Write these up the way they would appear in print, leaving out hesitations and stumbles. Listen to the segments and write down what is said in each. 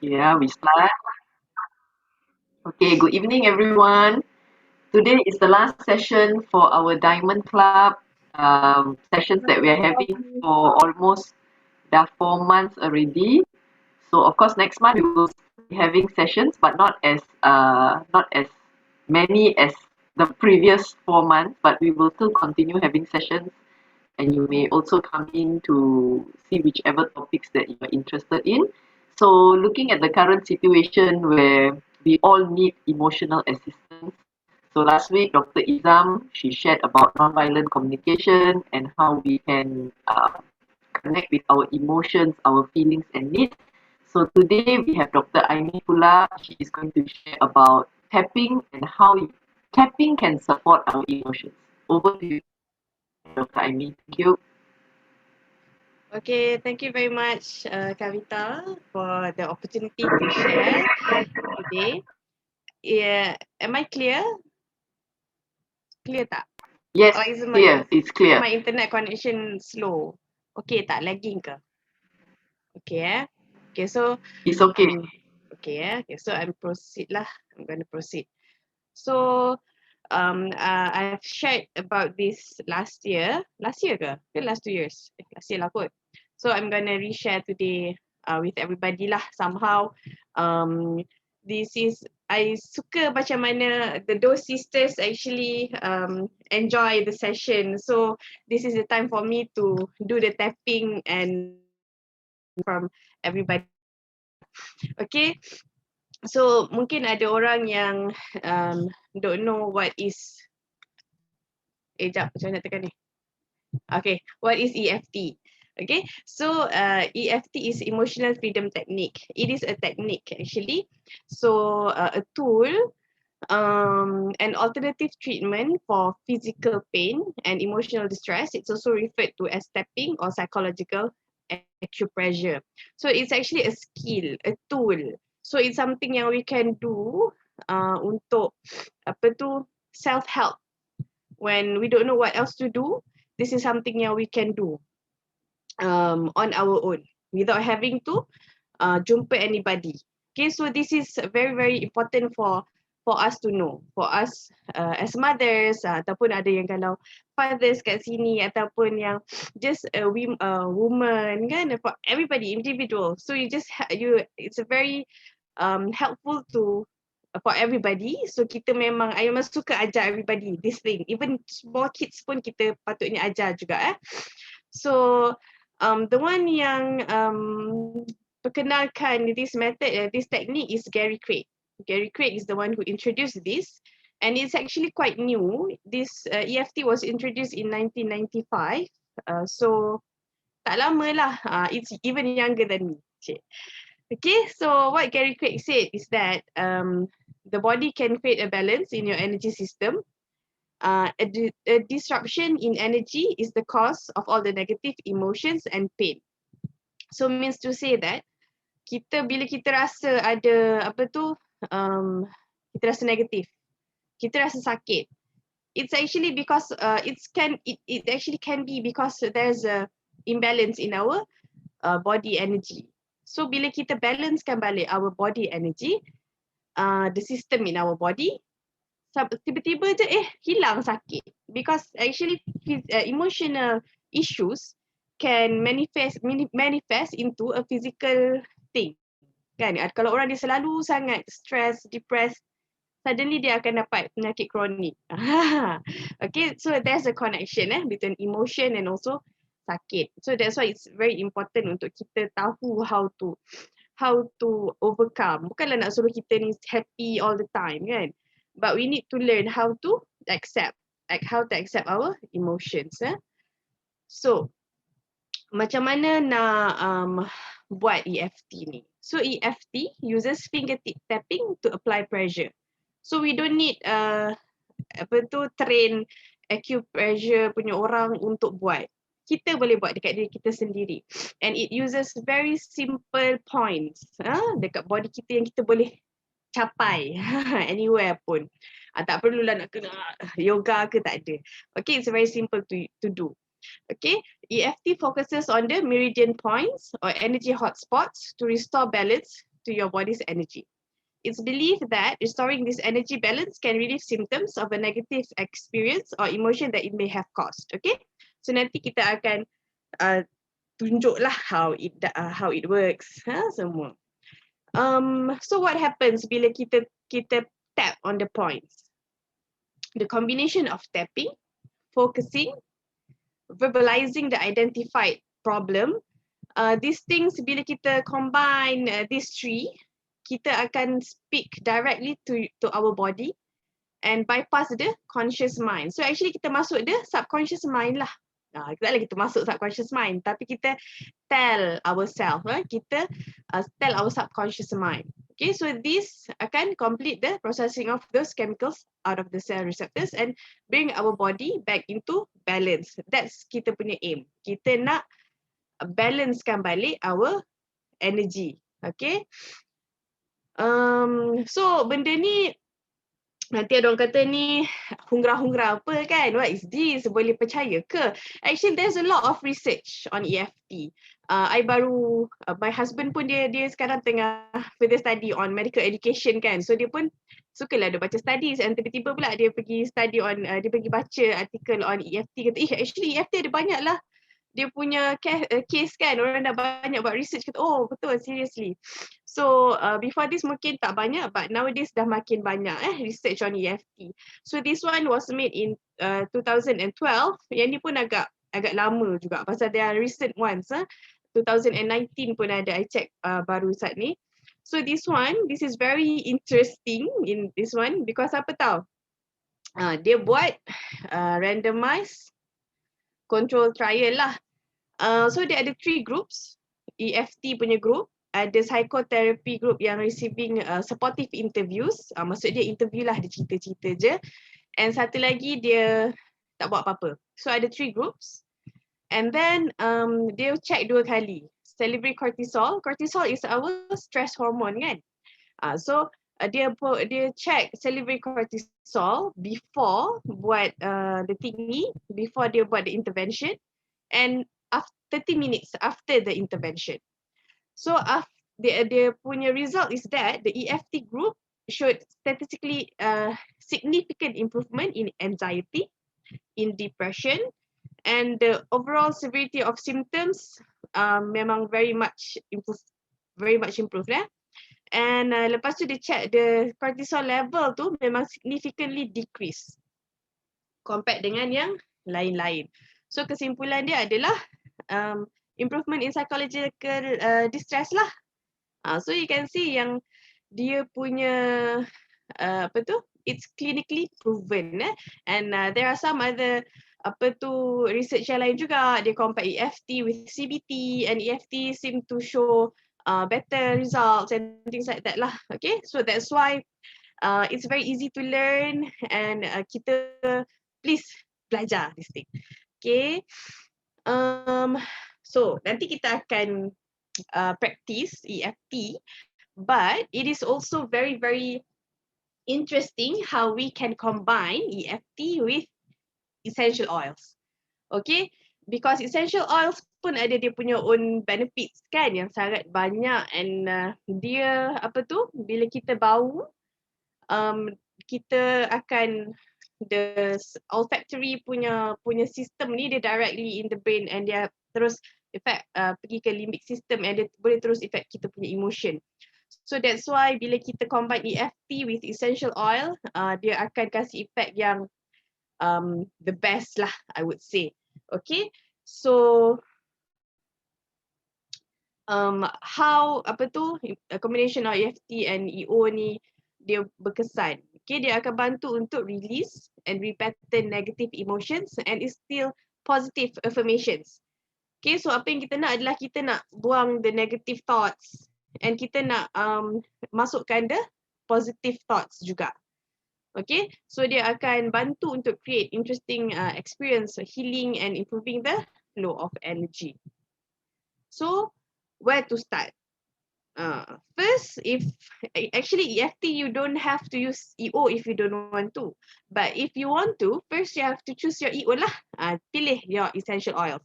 Yeah, we start. Okay, good evening, everyone. Today is the last session for our Diamond Club sessions that we are having for almost 4 months already. So, of course, next month we will be having sessions, but not as many as the previous 4 months. But we will still continue having sessions, and you may also come in to see whichever topics that you are interested in. So, looking at the current situation where we all need emotional assistance. So, last week, Dr. Izam, she shared about nonviolent communication and how we can connect with our emotions, our feelings, and needs. So, today we have Dr. Aimi Pula. She is going to share about tapping and how tapping can support our emotions. Over to you, Dr. Aimi. Thank you. Okay, thank you very much, Kavita, for the opportunity to share today. Yeah, am I clear? Clear tak? Yes, Or is clear. It's clear. my internet connection slow? Okay tak? Lagging ke? Okay Okay, so It's okay. okay, so I'm proceed lah. I'm going to proceed. So I've shared about this last year ke? Ke last 2 years? Last year lah kot. So I'm gonna reshare today with everybody lah somehow. This is I suka macam mana those sisters actually enjoy the session. So this is the time for me to do the tapping and from everybody. Okay, so mungkin ada orang yang don't know what is jap macam mana nak tekan ni. Okay, what is EFT? Okay, so EFT is emotional freedom technique. It is a technique actually. So a tool, an alternative treatment for physical pain and emotional distress. It's also referred to as tapping or psychological acupressure. So it's actually a skill, a tool. So it's something yang we can do untuk apa tu self-help. When we don't know what else to do, this is something yang we can do on our own without having to jumpa anybody. Okay, so this is very very important for us to know, for us as mothers ataupun ada yang kalau fathers kat sini ataupun yang just a woman kan, for everybody individual. So you just it's a very helpful to for everybody. So kita memang I memang suka ajar everybody this thing. Even small kids pun kita patutnya ajar juga So the one yang perkenalkan this method, this technique is Gary Craig. Gary Craig is the one who introduced this, and it's actually quite new. This EFT was introduced in 1995, so tak lama lah. It's even younger than me. Okay, so what Gary Craig said is that the body can create a balance in your energy system. A disruption in energy is the cause of all the negative emotions and pain. So means to say that bila kita rasa ada apa tu kita rasa negatif, kita rasa sakit, it's actually because it actually can be because there's a imbalance in our body energy. So bila kita balancekan balik our body energy, the system in our body, tiba-tiba je hilang sakit, because actually emotional issues can manifest into a physical thing kan. Kalau orang dia selalu sangat stress, depressed, suddenly dia akan dapat penyakit kronik. Okay, so there's a connection between emotion and also sakit. So that's why it's very important untuk kita tahu how to overcome. Bukanlah nak suruh kita ni happy all the time kan, but we need to learn how to accept, like how to accept our emotions. So macam mana nak buat EFT ni? So EFT uses fingertip tapping to apply pressure. So we don't need train acupressure punya orang untuk buat. Kita boleh buat dekat diri kita sendiri. And it uses very simple points dekat body kita yang kita boleh capai anywhere pun. Tak perlulah nak kena yoga ke, tak ada. Okay, it's very simple to do. Okay, EFT focuses on the meridian points or energy hotspots to restore balance to your body's energy. It's believed that restoring this energy balance can relieve symptoms of a negative experience or emotion that it may have caused. Okay, so nanti kita akan tunjuklah how it works, semua. So what happens bila kita tap on the points? The combination of tapping, focusing, verbalizing the identified problem, these things bila kita combine these three, kita akan speak directly to our body and bypass the conscious mind. So actually kita masuk the subconscious mind lah. Tak lagi kita masuk subconscious mind, tapi kita tell ourselves, kita tell our subconscious mind. Okay, so this akan complete the processing of those chemicals out of the cell receptors and bring our body back into balance. That's kita punya aim. Kita nak balancekan balik our energy. Okay. So benda ni nanti ada orang kata ni hungra-hungra apa kan? What is this? Boleh percaya ke? Actually there's a lot of research on EFT. My husband pun dia sekarang tengah further study on medical education kan. So dia pun sukalah dia baca studies and tiba-tiba pula dia pergi study on, dia pergi baca artikel on EFT, kata actually EFT ada banyak lah dia punya case kan, orang dah banyak buat research, kata oh betul, seriously. So before this mungkin tak banyak, but nowadays dah makin banyak research on EFT. So this one was made in 2012, yang ni pun agak lama juga pasal there are recent ones. 2019 pun ada, I check baru saat ni. So this is very interesting in this one because apa tahu? Dia buat randomized control trial lah. So dia ada 3 groups, EFT punya group, ada psychotherapy group yang receiving supportive interviews, maksud dia interview lah, dia cerita-cerita je, and satu lagi dia tak buat apa-apa. So ada 3 groups, and then dia check 2 kali, salivary cortisol is our stress hormone kan. So dia check salivary cortisol before buat the thingy, before dia buat the intervention, and 30 minutes after the intervention. So dia punya result is that the EFT group showed statistically significant improvement in anxiety, in depression, and the overall severity of symptoms memang very much improved lah. And lepas tu dia check the cortisol level tu memang significantly decrease compared dengan yang lain-lain. So kesimpulan dia adalah improvement in psychological distress lah. So you can see yang dia punya it's clinically proven, and there are some other research yang lain juga. Dia compare EFT with CBT, and EFT seem to show better results and things like that lah. Okay, so that's why it's very easy to learn, and kita please belajar this thing. Okay. So nanti kita akan practice EFT, but it is also very, very interesting how we can combine EFT with essential oils. Okay, because essential oils pun ada dia punya own benefits kan yang sangat banyak, and dia bila kita bau, kita akan the olfactory punya system ni dia directly in the brain, and dia terus effect pergi ke limbic system, and dia boleh terus effect kita punya emotion. So that's why bila kita combine EFT with essential oil, dia akan kasih effect yang the best lah, I would say. Okay, so how a combination of EFT and EO ni dia berkesan. Okay, dia akan bantu untuk release and repattern negative emotions and instill positive affirmations. Okay, so apa yang kita nak adalah kita nak buang the negative thoughts, and kita nak masukkan the positive thoughts juga. Okay, so dia akan bantu untuk create interesting experience, healing and improving the flow of energy. So where to start? First, if actually EFT you don't have to use EO if you don't want to, but if you want to, first you have to choose your EO lah. Pilih your essential oils,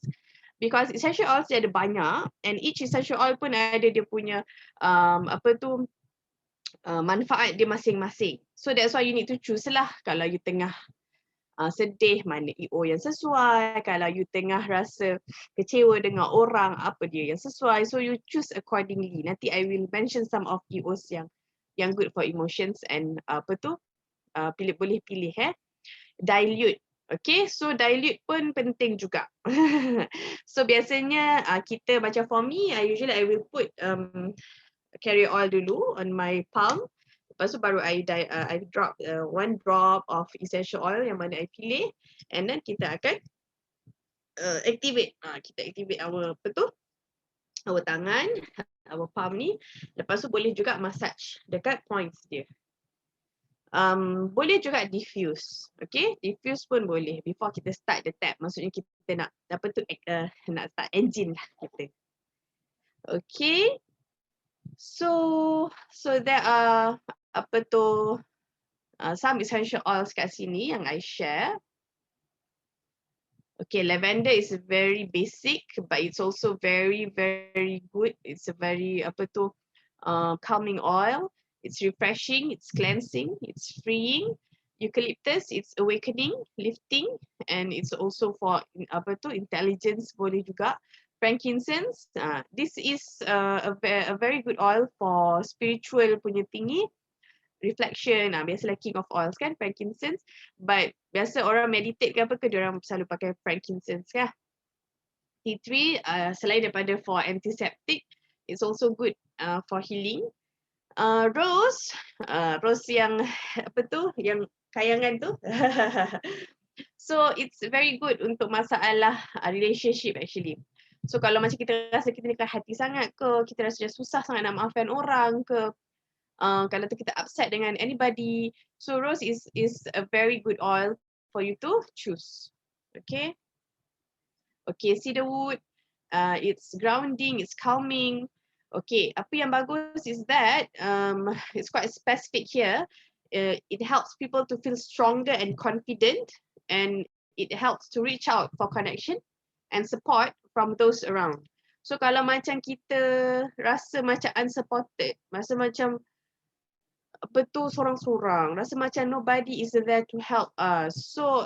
because essential oils dia ada banyak, and each essential oil pun ada dia punya manfaat dia masing-masing. So that's why you need to choose lah. Kalau you tengah sedih, mana EO yang sesuai. Kalau you tengah rasa kecewa dengan orang, apa dia yang sesuai. So you choose accordingly. Nanti I will mention some of EOs yang good for emotions, and boleh pilih dilute. Okay, so dilute pun penting juga. So biasanya kita macam for me, I will put carrier oil dulu on my palm. Lepas tu baru I drop one drop of essential oil yang mana I pilih, and then kita akan activate. Kita activate our our tangan, our palm ni. Lepas tu boleh juga massage dekat points dia. Boleh juga diffuse. Okay, diffuse pun boleh before kita start the tap. Maksudnya kita nak nak start engine lah kita. Okay, so there are some essential oils kat sini yang I share. Okay, lavender is very basic, but it's also very good. It's a very calming oil. It's refreshing, it's cleansing, it's freeing. Eucalyptus, it's awakening, lifting, and it's also for intelligence boleh juga. Frankincense, this is a very good oil for spiritual punya tinggi. Reflection, biasalah king of oils kan, frankincense. But biasa orang meditate ke apa ke, diorang selalu pakai frankincense kan. Tea tree, selain daripada for antiseptic, it's also good for healing. Rose, rose yang yang kayangan tu. So it's very good untuk masalah relationship actually. So kalau macam kita rasa kita ni hati sangat ke, kita rasa susah sangat nak maafkan orang ke, kalau kita upset dengan anybody, so rose is a very good oil for you to choose. Okay, cedarwood, it's grounding, it's calming. Okay, apa yang bagus is that it's quite specific here. It helps people to feel stronger and confident, and it helps to reach out for connection and support from those around. So kalau macam kita rasa macam unsupported, rasa macam sorang-sorang, rasa macam nobody is there to help us. So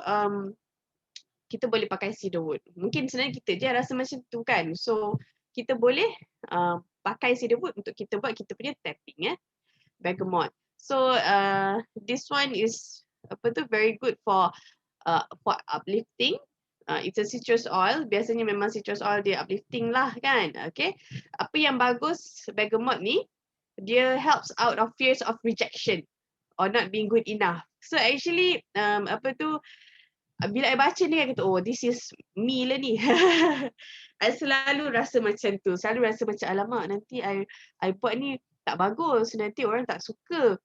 kita boleh pakai cedarwood. Mungkin sebenarnya kita je rasa macam tu kan. So kita boleh pakai cedarwood untuk kita buat kita punya tapping bergamot. So this one is very good for uplifting. It's a citrus oil. Biasanya memang citrus oil dia uplifting lah kan. Okay. Apa yang bagus bergamot ni, dia helps out of fears of rejection or not being good enough. So actually bila I baca ni I kata, oh this is me lah ni. I selalu rasa macam tu. Selalu rasa macam alamak nanti I buat ni tak bagus. Nanti orang tak suka.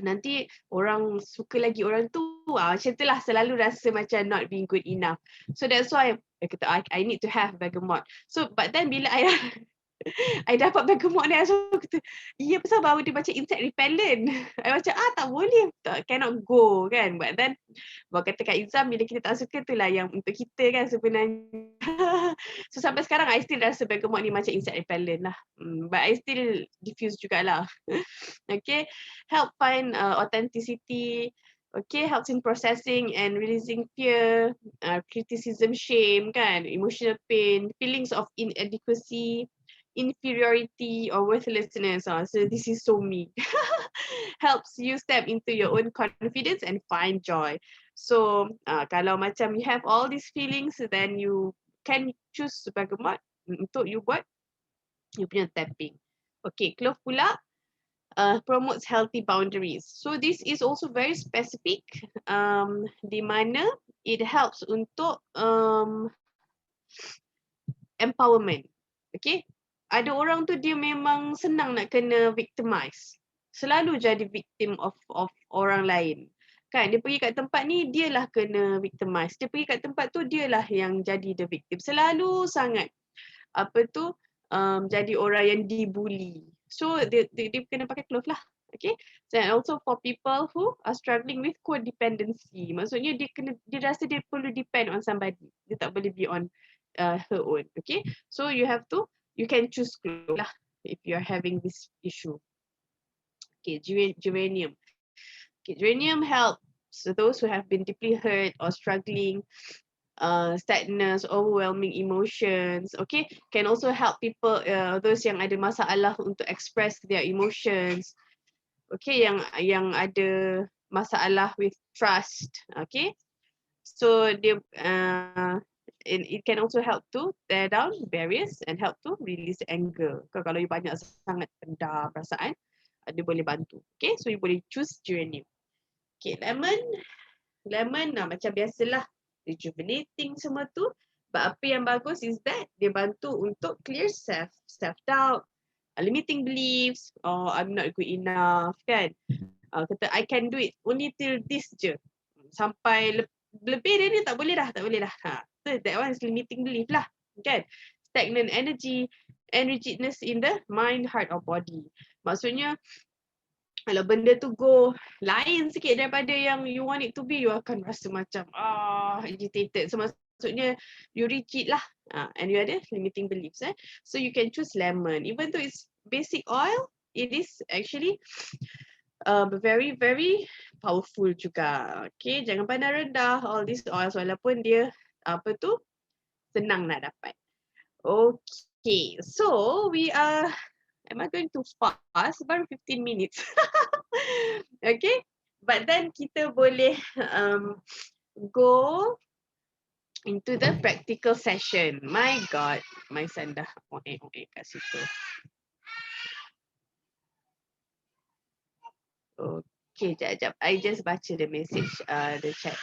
Nanti orang suka lagi orang tu. Macam tu lah, selalu rasa macam not being good enough. So that's why I kata I need to have bergamot. So but then bila I dapat bergamot ni, I kata, iya pasal baru dia macam insect repellent. I macam, tak boleh, cannot go kan. But then, baru kata Kak Izam, bila kita tak suka tu lah yang untuk kita kan sebenarnya. So sampai sekarang, I still rasa bergamot ni macam insect repellent lah. But I still diffuse jugalah. Okay, help find authenticity. Okay, helps in processing and releasing fear, criticism, shame kan, emotional pain, feelings of inadequacy, inferiority or worthlessness. So this is so me. Helps you step into your own confidence and find joy. So kalau macam you have all these feelings, then you can choose bergamot untuk you buat you punya tapping. Okay, clove pula promotes healthy boundaries. So this is also very specific, di mana it helps untuk empowerment. Okay, ada orang tu dia memang senang nak kena victimize. Selalu jadi victim of orang lain. Kan, dia pergi kat tempat ni, dialah kena victimize. Dia pergi kat tempat tu, dialah yang jadi the victim. Selalu sangat, jadi orang yang dibuli. So, dia kena pakai clove lah. Okay. So, and also for people who are struggling with codependency. Maksudnya, dia rasa dia perlu depend on somebody. Dia tak boleh be on her own. Okay, so you can choose clothes lah if you're having this issue. Okay, geranium. Okay, geranium helps those who have been deeply hurt or struggling, sadness, overwhelming emotions. Okay, can also help people, those yang ada masalah untuk express their emotions. Okay, yang ada masalah with trust. Okay, so dia it can also help to tear down barriers and help to release anger. Kalau you banyak sangat pendam perasaan, dia boleh bantu. Okay, so you boleh choose geranium. Okay, lemon macam biasalah, rejuvenating semua tu. But apa yang bagus is that dia bantu untuk clear self doubt, limiting beliefs, or I'm not good enough, kan? Kata I can do it only till this je. Sampai lebih dari ni tak boleh dah. So that one is limiting belief lah, kan? Stagnant energy and rigidness in the mind, heart or body. Maksudnya kalau benda tu go lain sikit daripada yang you want it to be, you akan rasa macam agitated. So maksudnya you rigid lah, and you ada limiting beliefs. So you can choose lemon. Even though it's basic oil, it is actually very very powerful juga. Okay, jangan pandang rendah all these oils walaupun dia senang nak dapat. Okay, so am I going to fast? Baru 15 minutes. Okay, but then kita boleh go into the practical session. My God, my son dah kat situ. Okay, jap. I just baca the message, the chat.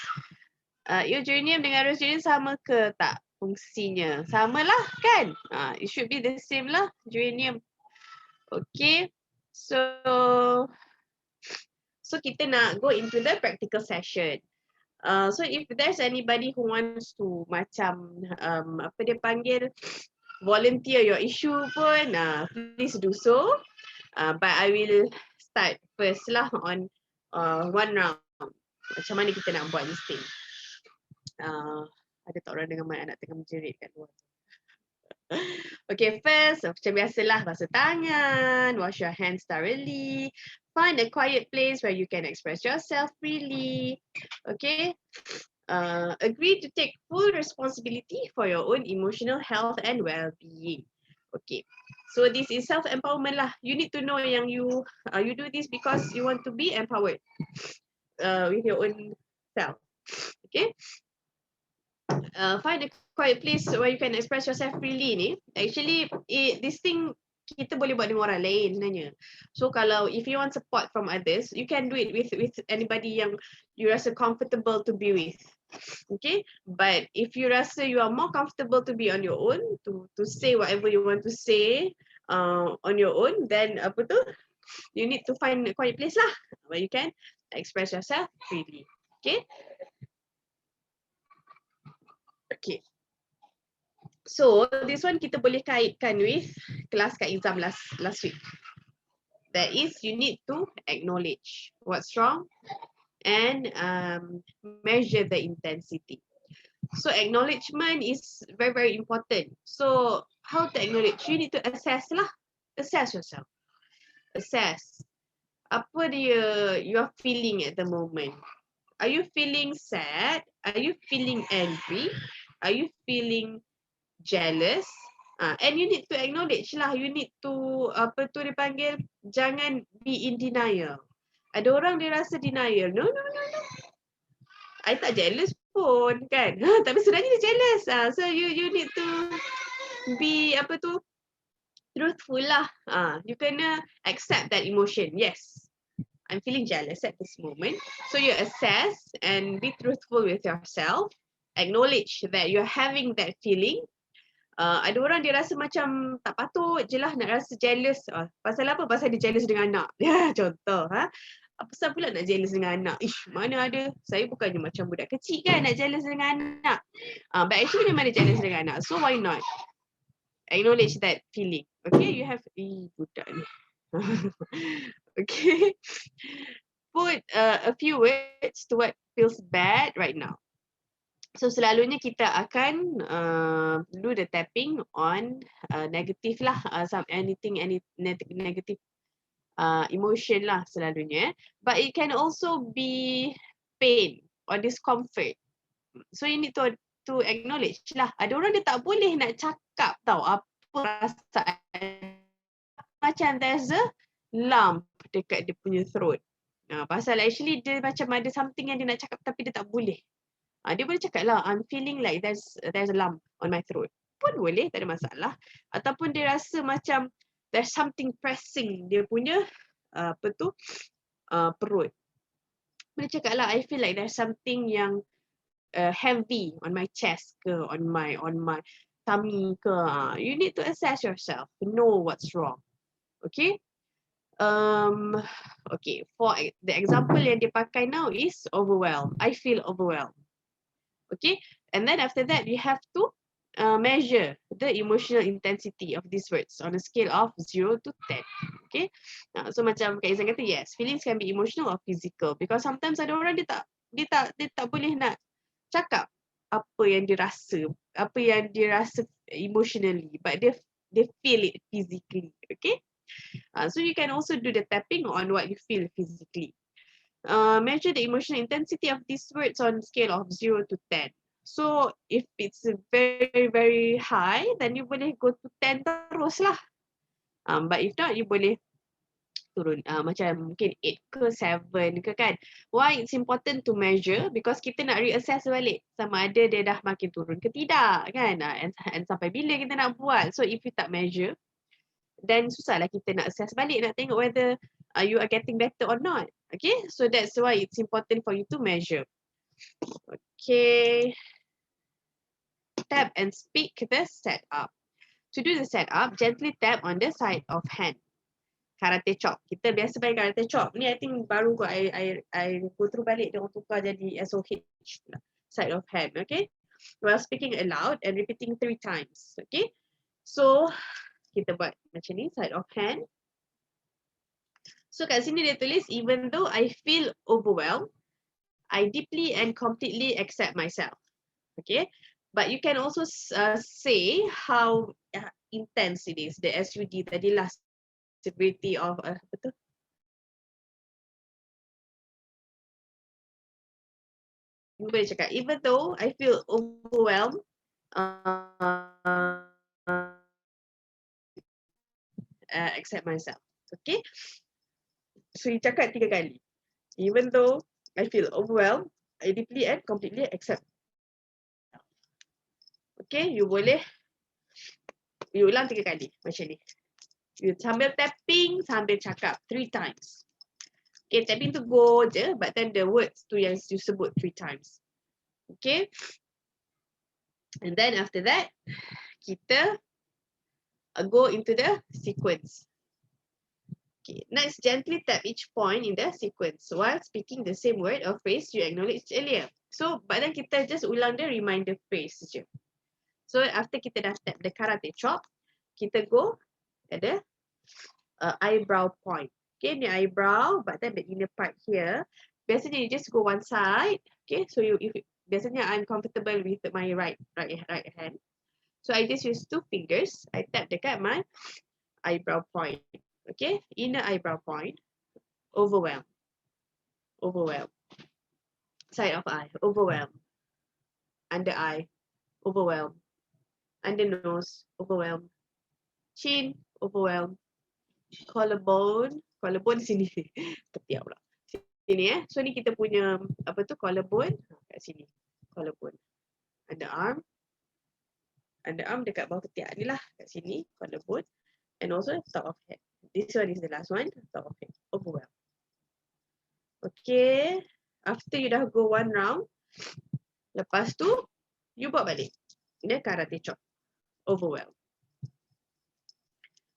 Geranium dengan rose geranium sama ke tak fungsinya? Sama lah kan? It should be the same lah, geranium. Okay, so kita nak go into the practical session. So if there's anybody who wants to macam apa dia panggil, volunteer your issue pun, please do so. But I will start first lah on one round. Macam mana kita nak buat this thing. Ada tak orang dengan anak tengah menjerit kat luar? Okay, first macam biasalah, basuh tangan, wash your hands thoroughly, find a quiet place where you can express yourself freely. Okay, agree to take full responsibility for your own emotional health and well-being. Okay, so this is self-empowerment lah. You need to know yang you do this because you want to be empowered with your own self. Okay, find a quiet place where you can express yourself freely ni. Actually, this thing kita boleh buat dengan orang lain sebenarnya. So kalau if you want support from others, you can do it with anybody yang you rasa comfortable to be with. Okay, but if you rasa you are more comfortable to be on your own, to say whatever you want to say on your own, then you need to find a quiet place lah where you can express yourself freely. Okay. Okay. So this one kita boleh kaitkan with kelas Kak Izam last week. That is, you need to acknowledge what's wrong and measure the intensity. So acknowledgement is very very important. So how to acknowledge? You need to assess lah. Assess yourself. Assess apa dia you are feeling at the moment. Are you feeling sad? Are you feeling angry? Are you feeling jealous? And you need to acknowledge lah. You need to dia panggil, jangan be in denial. Ada orang dia rasa denial. No. I tak jealous pun kan. Tapi sebenarnya dia jealous. So you need to be truthful lah. You kena accept that emotion. Yes, I'm feeling jealous at this moment. So you assess and be truthful with yourself. Acknowledge that you're having that feeling. Ada orang dia rasa macam tak patut je lah nak rasa jealous. Pasal apa? Pasal dia jealous dengan anak. Contoh. Pasal pula nak jealous dengan anak? Mana ada. Saya bukannya macam budak kecil kan nak jealous dengan anak. But actually memang dia jealous dengan anak. So why not? Acknowledge that feeling. Okay, you have... budak ni. Okay. Put a few words to what feels bad right now. So selalunya kita akan do the tapping on negative lah, any negative emotion lah selalunya. But it can also be pain or discomfort. So you need to acknowledge lah. Ada orang dia tak boleh nak cakap tau apa perasaan. Macam there's a lump dekat dia punya throat. Pasal actually dia macam ada something yang dia nak cakap tapi dia tak boleh. Dia boleh cakap lah, I'm feeling like there's a lump on my throat. Pun boleh, tak ada masalah. Ataupun dia rasa macam there's something pressing dia punya perut. Boleh cakap lah, I feel like there's something yang heavy on my chest ke, on my tummy ke. You need to assess yourself, to know what's wrong. Okay? Okay, for the example yang dia pakai now is overwhelmed. I feel overwhelmed. Okay, and then after that you have to measure the emotional intensity of these words on a scale of 0 to 10. Okay, so macam Kak Izan kata, yes, feelings can be emotional or physical, because sometimes ada orang dia tak boleh nak cakap apa yang dia rasa emotionally, but they feel it physically. Okay, so you can also do the tapping on what you feel physically. Measure the emotional intensity of these words on scale of 0 to 10. So if it's very very high, then you boleh go to 10 terus lah. But if not, you boleh turun macam mungkin 8 ke 7 ke kan. Why it's important to measure? Because kita nak reassess balik sama ada dia dah makin turun ke tidak kan. And sampai bila kita nak buat. So if you tak measure, then susahlah kita nak assess balik, nak tengok whether you are getting better or not. Okay, so that's why it's important for you to measure. Okay, tap and speak the setup. To do the setup, gently tap on the side of hand. Karate chop. Kita biasa main karate chop. Ni I think baru kot I go through balik, dia orang tukar jadi SOH pula. Side of hand, okay? While speaking aloud and repeating 3 times, okay? So, kita buat macam ni, side of hand. So kat sini dia tulis, even though I feel overwhelmed, I deeply and completely accept myself. Okay, but you can also say how intense it is, the SUD tadi lah, severity of apa tu? You boleh cakap, even though I feel overwhelmed, accept myself. Okay, so you cakap 3 kali. Even though I feel overwhelmed, I deeply and completely accept. Okay, you boleh you ulang 3 kali macam ni. You sambil tapping, sambil cakap 3 times. Okay, tapping tu go je, but then the words tu yang you sebut 3 times. Okay. And then after that, kita go into the sequence. Okay, next gently tap each point in the sequence while speaking the same word or phrase you acknowledged earlier. So, but then kita just ulang the reminder phrase je. So, after kita dah tap the karate chop, kita go at the eyebrow point. Okay, the eyebrow, but then the inner part here. Biasanya you just go one side. Okay, so biasanya I'm comfortable with my right hand. So I just use 2 fingers. I tap dekat my eyebrow point. Okay, inner eyebrow point. Overwhelm. Overwhelm. Side of eye. Overwhelm. Under eye. Overwhelm. Under nose. Overwhelm. Chin. Overwhelm. Collarbone. Collarbone sini. Ketiak pula. Sini So ni kita punya apa tu, collarbone kat sini. Collarbone. Underarm. Underarm dekat bawah ketiak ni lah, kat sini, collarbone. And also top of head. This one is the last one, top of head. Overwhelm. Okay. After you dah go 1 round, lepas tu, you buat balik. Dia karate chop. Overwhelm.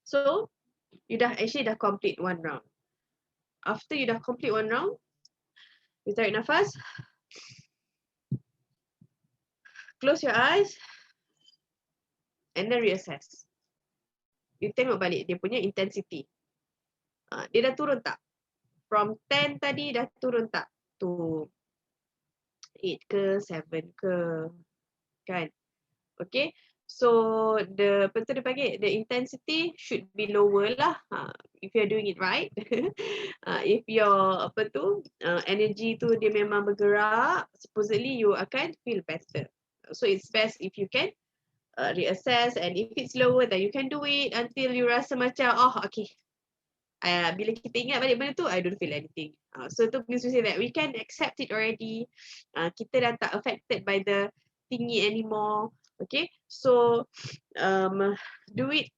So, you dah complete 1 round. After you dah complete 1 round, you tarik nafas. Close your eyes. And then reassess. You tengok balik dia punya intensity. Dia dah turun tak? From 10 tadi dah turun tak? To 8 ke 7 ke, kan? Okay, so the apa tu dia panggil, the intensity should be lower lah, if you're doing it right. If your apa tu energy tu dia memang bergerak, supposedly you akan feel better. So it's best if you can reassess, and if it's lower then you can do it until you rasa macam oh okay, bila kita ingat balik benda tu I don't feel anything. So tu means to say that we can accept it already. Kita dah tak affected by the thingy anymore. Okay, so do it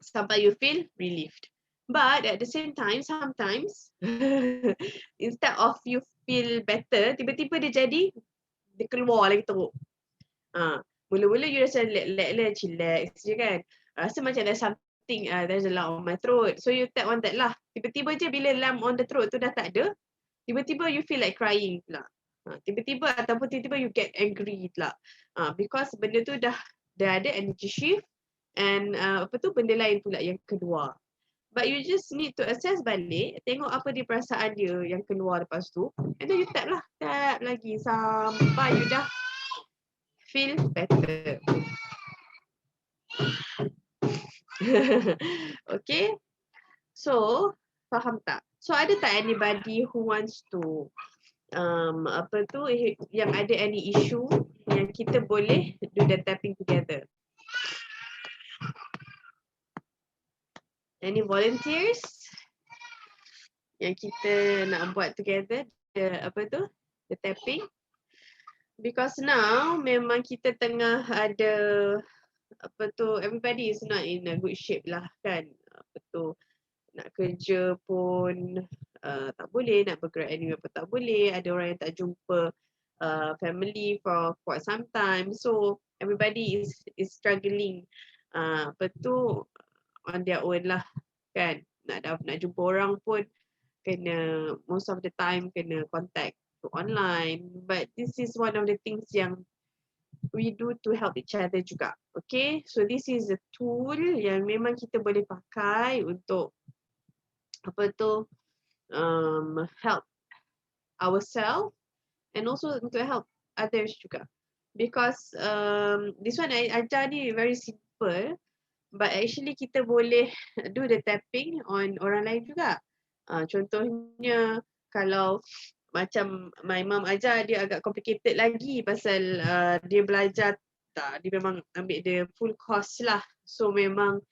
sampai you feel relieved. But at the same time, sometimes instead of you feel better, tiba-tiba dia keluar lagi teruk. Mula-mula you rasa chillax je kan. Rasa macam there's something, there's a lump on my throat. So you tap on that lah. Tiba-tiba je bila lump on the throat tu dah tak ada, tiba-tiba you feel like crying pula. Tiba-tiba ataupun tiba-tiba you get angry pula. Because benda tu dah ada energy shift, and apa tu benda lain pula yang keluar. But you just need to assess balik, tengok apa dia perasaan dia yang keluar lepas tu, and then you tap lagi sampai you dah feel better. Okay, so faham tak? So ada tak anybody who wants to apa tu yang ada any issue yang kita boleh do the tapping together? Any volunteers yang kita nak buat together apa tu the tapping? Because now memang kita tengah ada apa tu, everybody is not in a good shape lah kan. Apa tu, nak kerja pun tak boleh, nak bergerak anywhere pun tak boleh, ada orang yang tak jumpa family for quite some time, so everybody is struggling apa tu on their own lah kan. Nak jumpa orang pun kena, most of the time kena contact to online, but this is one of the things yang we do to help each other juga. Okay, so this is a tool yang memang kita boleh pakai untuk apa tu help ourselves and also untuk help others juga. Because this one I ajar ni very simple, but actually kita boleh do the tapping on orang lain juga. Contohnya kalau macam my mom ajar, dia agak complicated lagi pasal dia belajar tak, dia memang ambil dia full course lah. So memang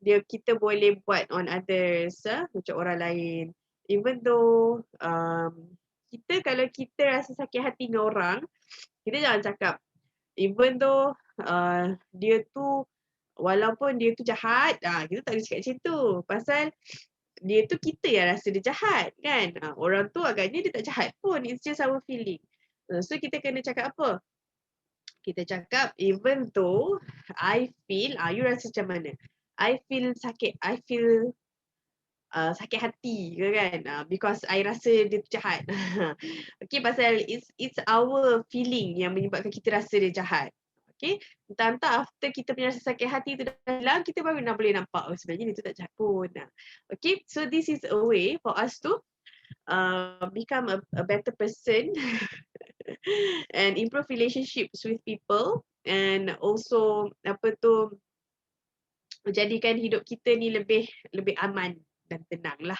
kita boleh buat on others, macam orang lain. Even though kita kalau kita rasa sakit hati dengan orang, kita jangan cakap even though dia tu walaupun dia tu jahat, kita tak boleh cakap macam tu. Pasal dia tu kita yang rasa dia jahat kan. Orang tu agaknya dia tak jahat pun, it's just our feeling. So kita kena cakap apa? Kita cakap even though I feel, you rasa macam mana? I feel sakit, I feel sakit hati ke kan, because I rasa dia tu jahat. Okay, pasal it's our feeling yang menyebabkan kita rasa dia jahat. Okay, entah after kita punya rasa sakit hati tu dah hilang, kita baru boleh nampak sebenarnya dia tu tak jahat pun. Okay, so this is a way for us to become a better person and improve relationships with people, and also apa tu, menjadikan hidup kita ni lebih aman dan tenang lah.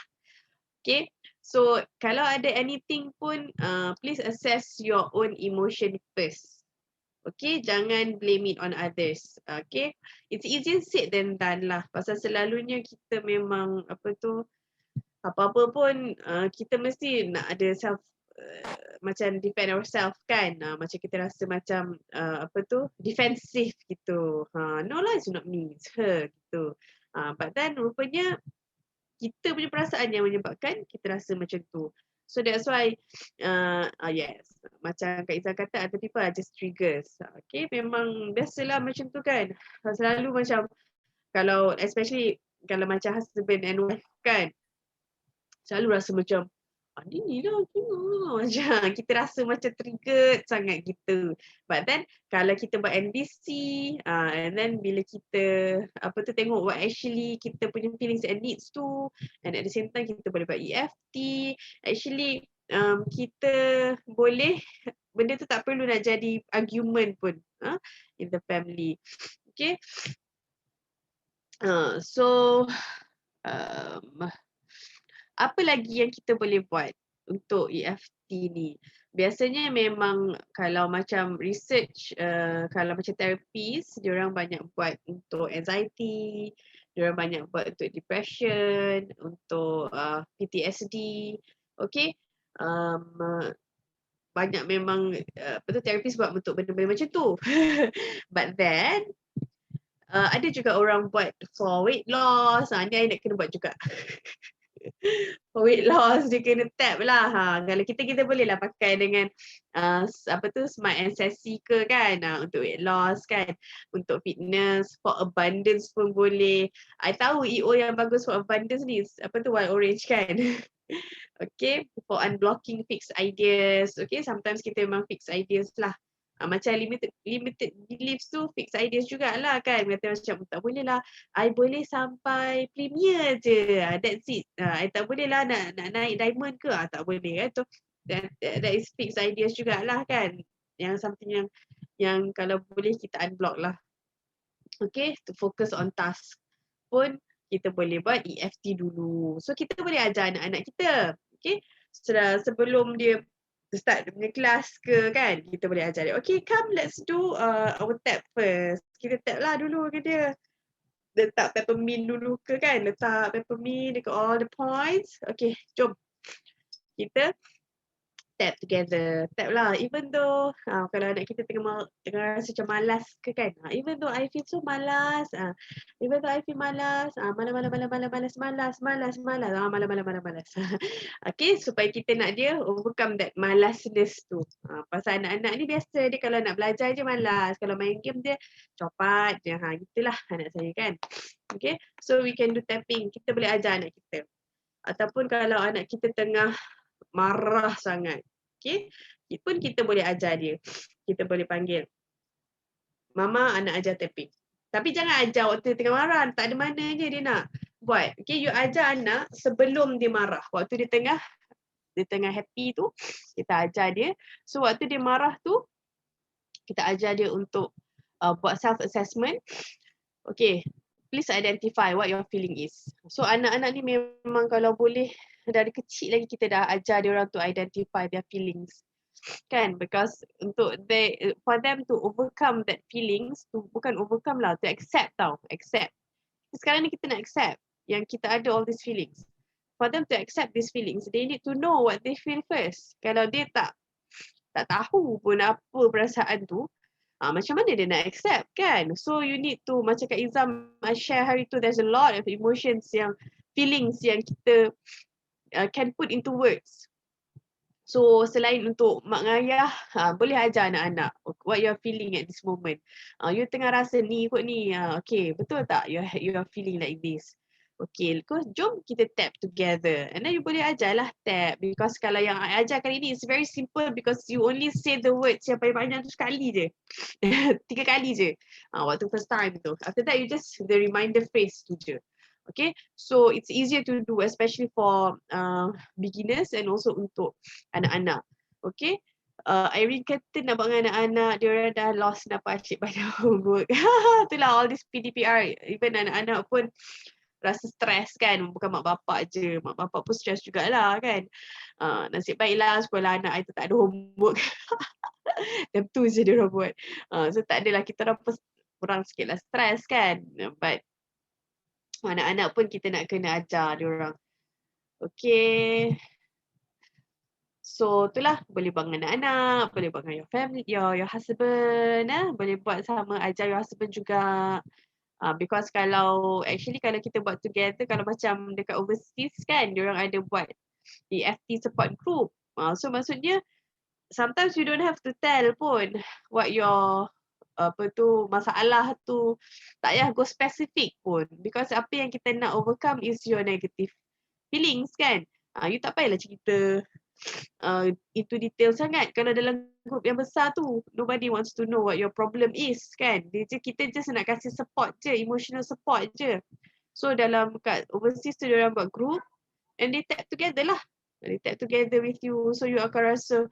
Okay, so kalau ada anything pun please assess your own emotion first. Okay, jangan blame it on others. Okay, it's easier said than done lah. Pasal selalunya kita memang apa tu, apa-apa pun kita mesti nak ada self macam defend ourselves kan. Macam kita rasa macam apa tu, defensive gitu. No lah, it's not me, it's her gitu. But then rupanya kita punya perasaan yang menyebabkan kita rasa macam tu. So that's why yes, macam Kak Izzah kata, other people are just triggers. Okay, memang biasalah macam tu kan. Selalu macam kalau especially kalau macam husband and wife kan, selalu rasa macam dia ni lah macam kita rasa macam triggered sangat gitu. But then kalau kita buat NDC, and then bila kita apa tu tengok what actually kita punya feelings and needs tu, and at the same time kita boleh buat EFT, actually kita boleh, benda tu tak perlu nak jadi argument pun in the family. Okay. So apa lagi yang kita boleh buat untuk EFT ni? Biasanya memang kalau macam research, kalau macam therapist, diorang banyak buat untuk anxiety, diorang banyak buat untuk depression, untuk PTSD, okay. Banyak memang betul therapist buat untuk benda-benda macam tu. But then ada juga orang buat for weight loss, ni I nak kena buat juga. For weight loss dia kena tap lah. Kalau kita boleh lah pakai dengan smart and sassy ke kan, untuk weight loss kan, untuk fitness, for abundance pun boleh. I tahu EO yang bagus for abundance ni wild orange kan. Okay, for unblocking fixed ideas. Okay, sometimes kita memang fixed ideas lah. Macam limited beliefs tu fixed ideas jugalah kan. Kata macam tak boleh lah, I boleh sampai premier je. That's it. I tak boleh lah nak naik diamond ke. Tak boleh kan tu. That is fixed ideas jugalah kan. Yang something yang kalau boleh kita unblock lah. Okay, to focus on task pun kita boleh buat EFT dulu. So kita boleh ajar anak-anak kita. Okay, sebelum dia start dia punya kelas ke kan, kita boleh ajar dia. Okay, come let's do our tap first. Kita tap lah dulu ke dia. Letak peppermint dulu ke kan. Letak peppermint dekat all the points. Okay, jom. Kita tap together. Tap lah. Even though kalau anak kita tengah rasa macam malas ke kan. Even though I feel so malas. Even though I feel malas. Malas. Okay, supaya kita nak dia overcome that malasness tu. Pasal anak-anak ni biasa dia kalau nak belajar je malas. Kalau main game dia copat je. Gitulah anak saya kan. Okay, so we can do tapping. Kita boleh ajar anak kita. Ataupun kalau anak kita tengah marah sangat. Okay, pun kita boleh ajar dia. Kita boleh panggil, Mama anak ajar tapping. Tapi jangan ajar waktu dia tengah marah. Tak ada mananya dia nak buat. Okay, you ajar anak sebelum dia marah. Waktu dia tengah happy tu, kita ajar dia. So waktu dia marah tu, kita ajar dia untuk buat self-assessment. Okay, please identify what your feeling is. So anak-anak ni memang kalau boleh dari kecil lagi kita dah ajar dia orang to identify their feelings. Kan, because for them to overcome that feelings, to bukan overcome lah, to accept tau, accept. Sekarang ni kita nak accept yang kita ada all these feelings. For them to accept these feelings, they need to know what they feel first. Kalau dia tak tahu pun apa perasaan tu, macam mana dia nak accept kan? So you need to, macam Kak Izam share hari tu, there's a lot of emotions feelings yang kita can put into words. So selain untuk mak ayah, boleh ajar anak-anak what you are feeling at this moment. You tengah rasa ni kot ni. Okay, betul tak you are feeling like this? Okay, jom kita tap together. And then you boleh ajarlah tap. Because kalau yang I ajar kali ni, it's very simple because you only say the words yang paling banyak tu sekali je. 3 kali je. Waktu first time tu. After that, you just the reminder phrase tu je. Okay, so it's easier to do especially for beginners and also untuk anak-anak. Okay, Irene kata nak buat dengan anak-anak, dia orang dah lost nafas asyik pada homework. Itulah all this PDPR, even anak-anak pun rasa stres kan, bukan mak bapak je. Mak bapak pun stres jugalah kan. Nasib baiklah sekolah anak itu tak ada homework. Dan tu je dia orang buat. So tak adalah, kita orang pun kurang sikit lah stres kan. But anak-anak pun kita nak kena ajar dia orang. Okay. So itulah, boleh buat dengan anak-anak, boleh buat dengan your family, your husband, boleh buat sama, ajar your husband juga. Because kalau kita buat together, kalau macam dekat overseas kan, dia orang ada buat EFT support group. So maksudnya sometimes you don't have to tell pun what your masalah tu, tak payah go specific pun, because apa yang kita nak overcome is your negative feelings kan. You tak payahlah cerita itu detail sangat. Kalau dalam group yang besar tu, nobody wants to know what your problem is kan. Kita just nak kasih support je, emotional support je. So dalam kat overseas tu, dia orang buat group and they tap together lah. They tap together with you. So you akan rasa,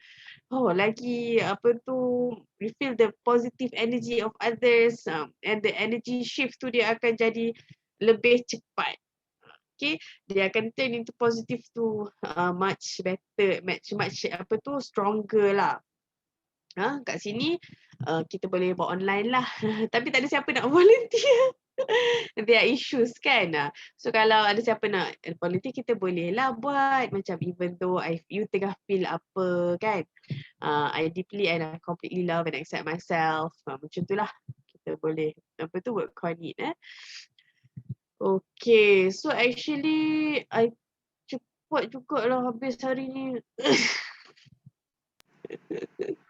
oh lagi apa tu, you feel the positive energy of others, and the energy shift tu dia akan jadi lebih cepat. Okay, dia akan turn into positive tu much better, much apa tu, stronger lah. Kat sini kita boleh buat online lah. Tapi tak ada siapa nak volunteer. There are issues kan. So kalau ada siapa nak volunteer, kita boleh lah buat. Macam even though you tengah feel apa kan. I deeply and I completely love and accept myself. Macam tu lah. Kita boleh apa tu, work on it. Okay, so actually I cepat jugalah habis hari ni.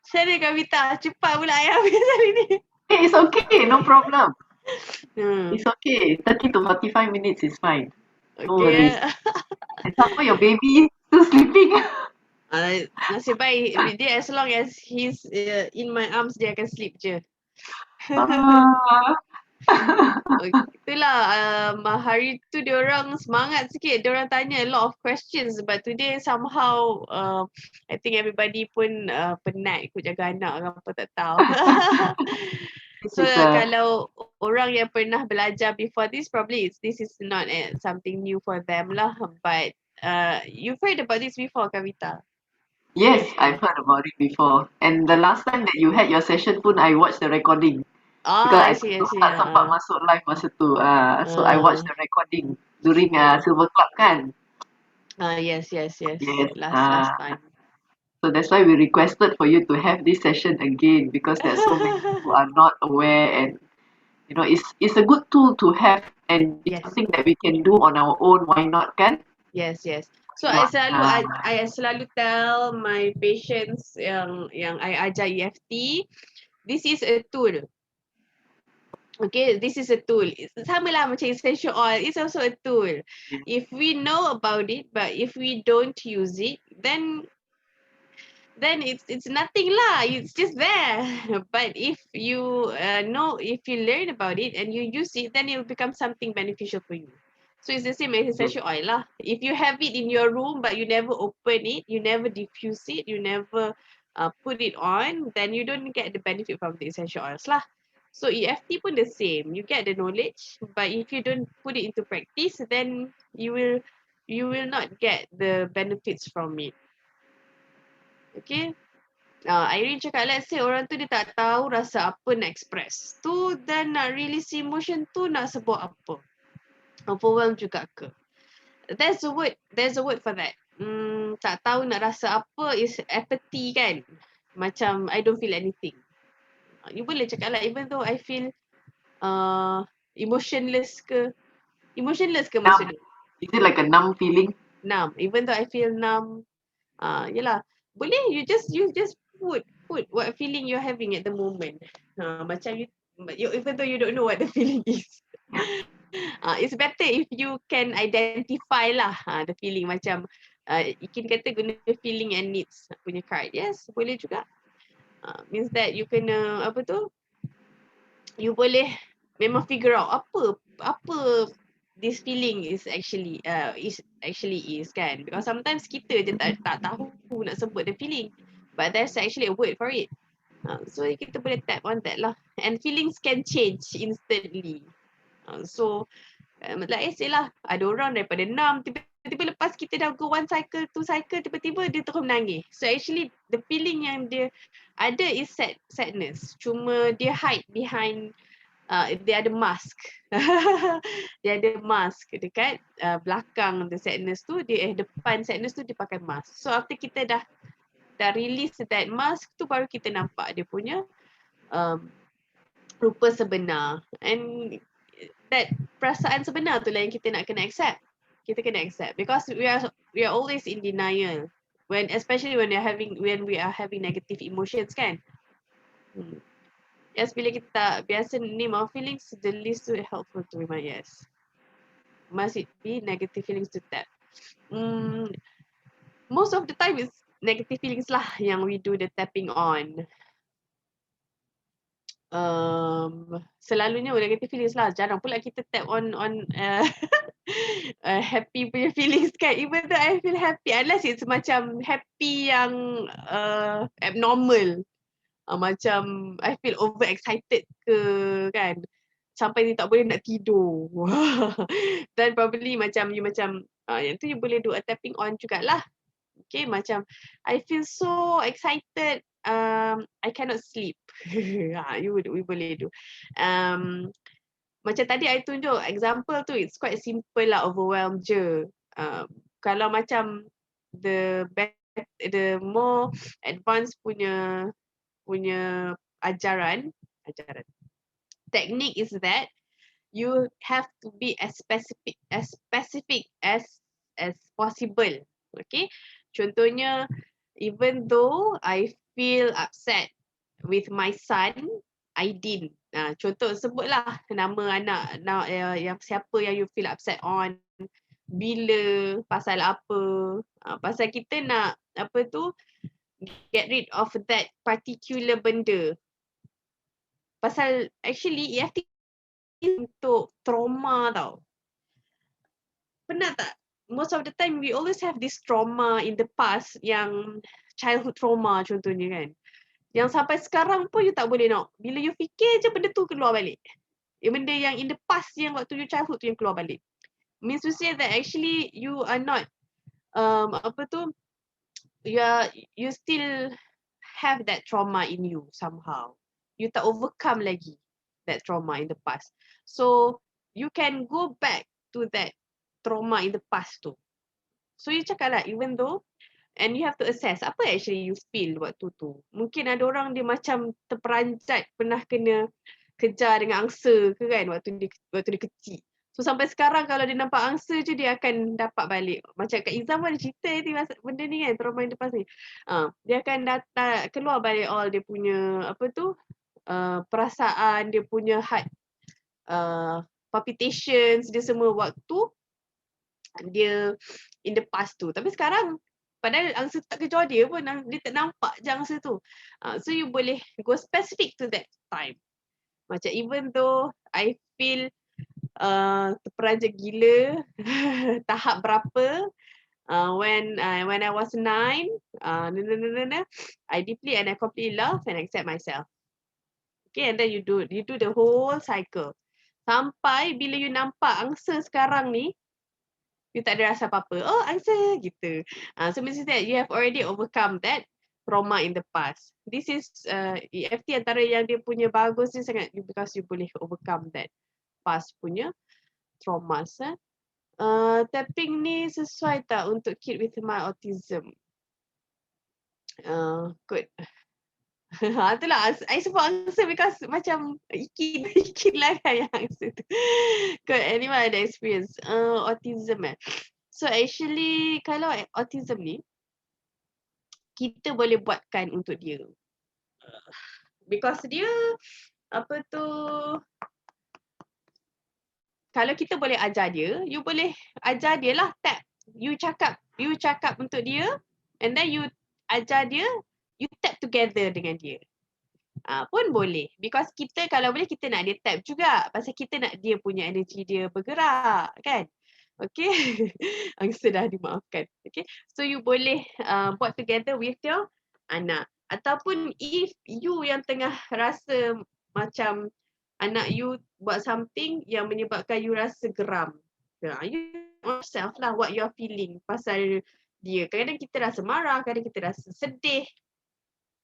Sorry Kavita, cepat pula I habis hari ni. Hey, it's okay, no problem. Hmm. It's okay. 30 to 45 minutes is fine. No Okay. worries. And some your baby still sleeping. Nasib baik dia, as long as he's in my arms, dia akan sleep je. Ah. Itulah hari tu diorang semangat sikit, diorang tanya a lot of questions, but today somehow I think everybody pun penat ikut jaga anak ke apa tak tahu. So kalau orang yang pernah belajar before this, probably this is not something new for them lah, but you've heard about this before, Kavita? Yes, I've heard about it before. And the last time that you had your session pun, I watched the recording. Because I I see. tak sempat masuk live masa tu. So I watched the recording during Silver Club kan. Yes. Yes. Last time. So that's why we requested for you to have this session again, because there are so many who are not aware, and you know it's a good tool to have, and it's something that we can do on our own. Why not kan? Yes. So I selalu tell my patients yang I ajar EFT, this is a tool. Okay, this is a tool. Sama lah macam essential oil, it's also a tool. If we know about it, but if we don't use it, then it's nothing lah. It's just there. But if you know, if you learn about it and you use it, then it will become something beneficial for you. So it's the same as essential oil lah. If you have it in your room but you never open it, you never diffuse it, you never put it on, then you don't get the benefit from the essential oils lah. So EFT pun the same. You get the knowledge, but if you don't put it into practice, then you will not get the benefits from it. Okay. Irene cakap, let's say orang tu dia tak tahu rasa apa nak express tu, dan nak release emotion tu nak sebut apa. Overwhelmed juga ke? There's a word for that. Tak tahu nak rasa apa is apathy kan? Macam I don't feel anything. You boleh cakap lah, even though I feel emotionless ke? Emotionless ke maksudnya? Is it like a numb feeling? Numb. Even though I feel numb. Yelah. Boleh you just put what feeling you're having at the moment. Macam you even though you don't know what the feeling is. It's better if you can identify lah the feeling. Macam Ikin kata guna feeling and needs punya card. Yes, boleh juga. Means that you kena apa tu, you boleh memang figure out apa this feeling is actually kan, because sometimes kita je tak tahu nak sebut the feeling, but there's actually a word for it. So kita boleh tap on that lah, and feelings can change instantly. So like I say lah, ada orang daripada 6 tiba-tiba lepas kita dah go 1 cycle 2 cycle, tiba-tiba dia terus menangis. So actually the feeling yang dia ada is sadness, cuma dia hide behind dia ada mask. Dia ada mask dekat belakang the sadness tu, depan sadness tu dia pakai mask. So after kita dah release that mask tu, baru kita nampak dia punya rupa sebenar. And that perasaan sebenar tu lah yang kita nak kena accept. Kita kena accept, because we are always in denial especially when we are having negative emotions kan. Yes, bila kita biasa name our feelings, the least helpful to remind, yes. Must it be negative feelings to tap? Most of the time it's negative feelings lah yang we do the tapping on. selalunya negative feelings lah. Jarang pula kita tap on happy punya feelings kan. Even though I feel happy, unless it's macam happy yang abnormal. Macam I feel overexcited ke kan. Sampai ni tak boleh nak tidur. Then probably macam you macam yang tu you boleh do a tapping on jugalah. Okay, macam I feel so excited, I cannot sleep. We boleh do. Macam tadi I tunjuk example tu, it's quite simple lah, overwhelmed je. Kalau macam the more advanced punya ajaran teknik is that you have to be as specific as possible. Okay, contohnya, even though I feel upset with my son Aidin, contoh sebutlah nama anak yang siapa yang you feel upset on, bila, pasal apa. Pasal kita nak apa tu, get rid of that particular benda. Pasal actually EFT untuk trauma tau. Pernah tak? Most of the time we always have this trauma in the past, yang childhood trauma contohnya kan. Yang sampai sekarang pun you tak boleh nak. Bila you fikir je benda tu keluar balik. Benda yang in the past yang waktu you childhood tu yang keluar balik. Means to say that actually you are not you still have that trauma in you somehow. You tak overcome lagi that trauma in the past. So you can go back to that trauma in the past tu. So you cakap lah, even though, and you have to assess apa actually you feel waktu tu. Mungkin ada orang dia macam terperanjat, pernah kena kejar dengan angsa ke kan waktu dia kecil. So sampai sekarang kalau dia nampak angsa je dia akan dapat balik. Macam Kak Izam pun ada cerita ni benda ni kan, trauma in the past ni. Dia akan keluar balik all dia punya apa tu, perasaan, dia punya heart palpitations, dia semua waktu dia in the past tu. Tapi sekarang padahal angsa tak kejar dia pun, dia tak nampak je angsa tu. So you boleh go specific to that time. Macam even though I feel terperanjat gila tahap berapa, when I was 9, I deeply and I completely love and accept myself. Okay, and then you do the whole cycle. Sampai bila you nampak angsa sekarang ni, you tak ada rasa apa-apa. Oh, angsa gitu. So means that you have already overcome that trauma in the past. This is EFT antara yang dia punya bagus ni sangat, because you boleh overcome that past punya traumas. Tapping ni sesuai tak untuk kid with mild autism? Good. Itulah, I sebut angsa because macam ikin lah kan yang angsa tu. Good, anyone ada experience? Autism So actually kalau autism ni, kita boleh buatkan untuk dia. Because dia, apa tu, kalau kita boleh ajar dia, you boleh ajar dia lah tap. You cakap untuk dia, and then you ajar dia, you tap together dengan dia. Pun boleh. Because kita kalau boleh kita nak dia tap juga. Pasal kita nak dia punya energy dia bergerak kan. Okay. Angsa dah dimaafkan. Okay. So you boleh buat together with your anak. Ataupun if you yang tengah rasa macam anak you buat something yang menyebabkan you rasa geram. You yourself lah what you're feeling pasal dia. Kadang-kadang kita rasa marah, kadang kita rasa sedih.